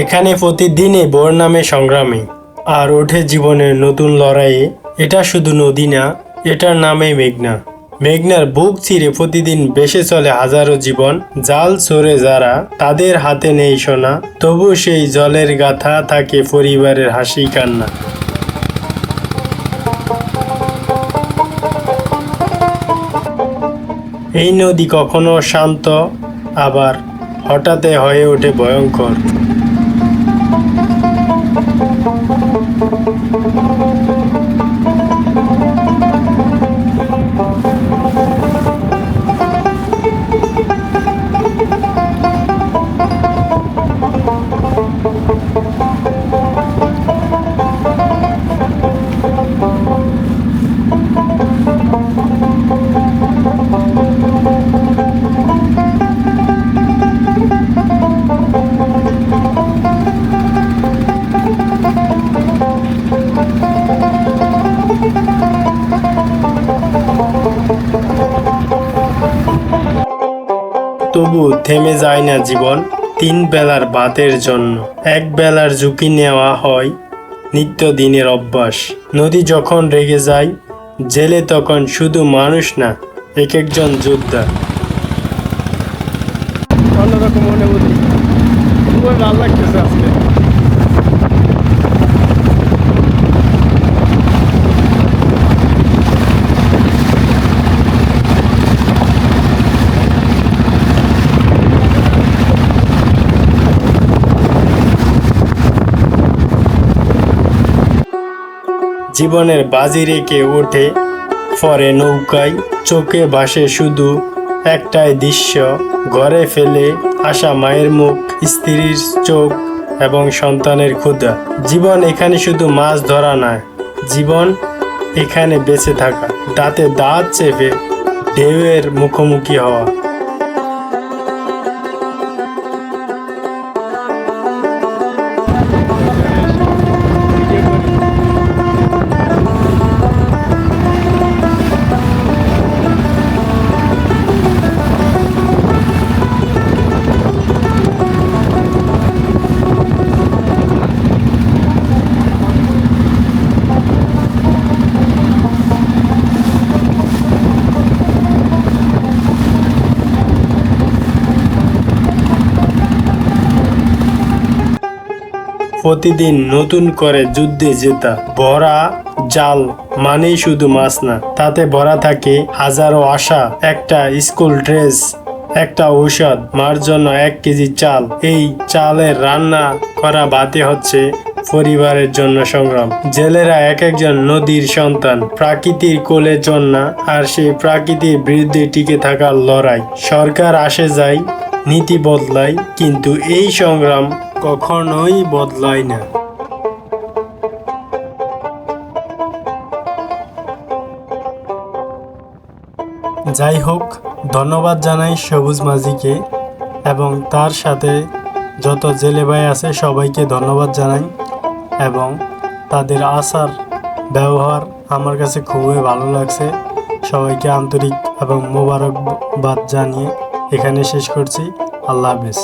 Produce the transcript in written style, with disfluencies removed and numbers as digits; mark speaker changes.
Speaker 1: এখানে প্রতিদিনই ভোর নামে সংগ্রামে আর ওঠে জীবনের নতুন লড়াইয়ে। এটা শুধু নদী না, এটার নামে মেঘনা। মেঘনার বুক চিরে প্রতিদিন বেসে চলে হাজারো জীবন। জাল ছোড়ে যারা, তাদের হাতে নেই সোনা, তবু সেই জলের গাথা থাকে পরিবারের হাসি কান্না। এই নদী কখনো শান্ত, আবার হঠাৎ হয়ে ওঠে ভয়ঙ্কর। তবু থেমে যায় না জীবন। 3 বেলার ভাতের জন্য 1 বেলার ঝুঁকি নেওয়া হয় নিত্যদিনের অভ্যাস। নদী যখন রেগে যায়, জেলে তখন শুধু মানুষ না, এক একজন যোদ্ধা।
Speaker 2: অন্যরকম অনুভূতি, খুবই ভালো লাগতেছে আজকে।
Speaker 1: জীবনের বাজি রেখে ওঠে পরে নৌকায়, চোখে ভাসে শুধু একটাই দৃশ্য, ঘরে ফেলে আসা মায়ের মুখ, স্ত্রীর চোখ এবং সন্তানের ক্ষুধা। জীবন এখানে শুধু মাছ ধরা নয়, জীবন এখানে বেঁচে থাকা, দাঁতে দাঁত চেপে ঢেউয়ের মুখোমুখি হওয়া। প্রতিদিন নতুন করে যুদ্ধে জেতা। ভরা জাল মানেই শুধু মাছ না, তাতে ভরা থাকে হাজারো আশা। একটা স্কুল ড্রেস, একটা ঔষধ, মার জন্য 1 কেজি চাল। এই চালের রান্না করা ভাতে হচ্ছে পরিবারের জন্য সংগ্রাম। জেলেরা এক একজন নদীর সন্তান, প্রাকৃতির কোলে জন্না, আর সেই প্রাকৃতির বিরুদ্ধে টিকে থাকার লড়াই। সরকার আসে যায়, নীতি বদলায়, কিন্তু এই সংগ্রাম কখনোই বদলায় না। যাই হোক, ধন্যবাদ জানাই সবুজ মাঝিকে এবং তার সাথে যত জেলে ভাই আছে সবাইকে ধন্যবাদ জানাই। এবং তাদের আচার ব্যবহার আমার কাছে খুবই ভালো লাগছে। সবাইকে আন্তরিক এবং মোবারকবাদ জানিয়ে এখানে শেষ করছি। আল্লাহ হাফেজ।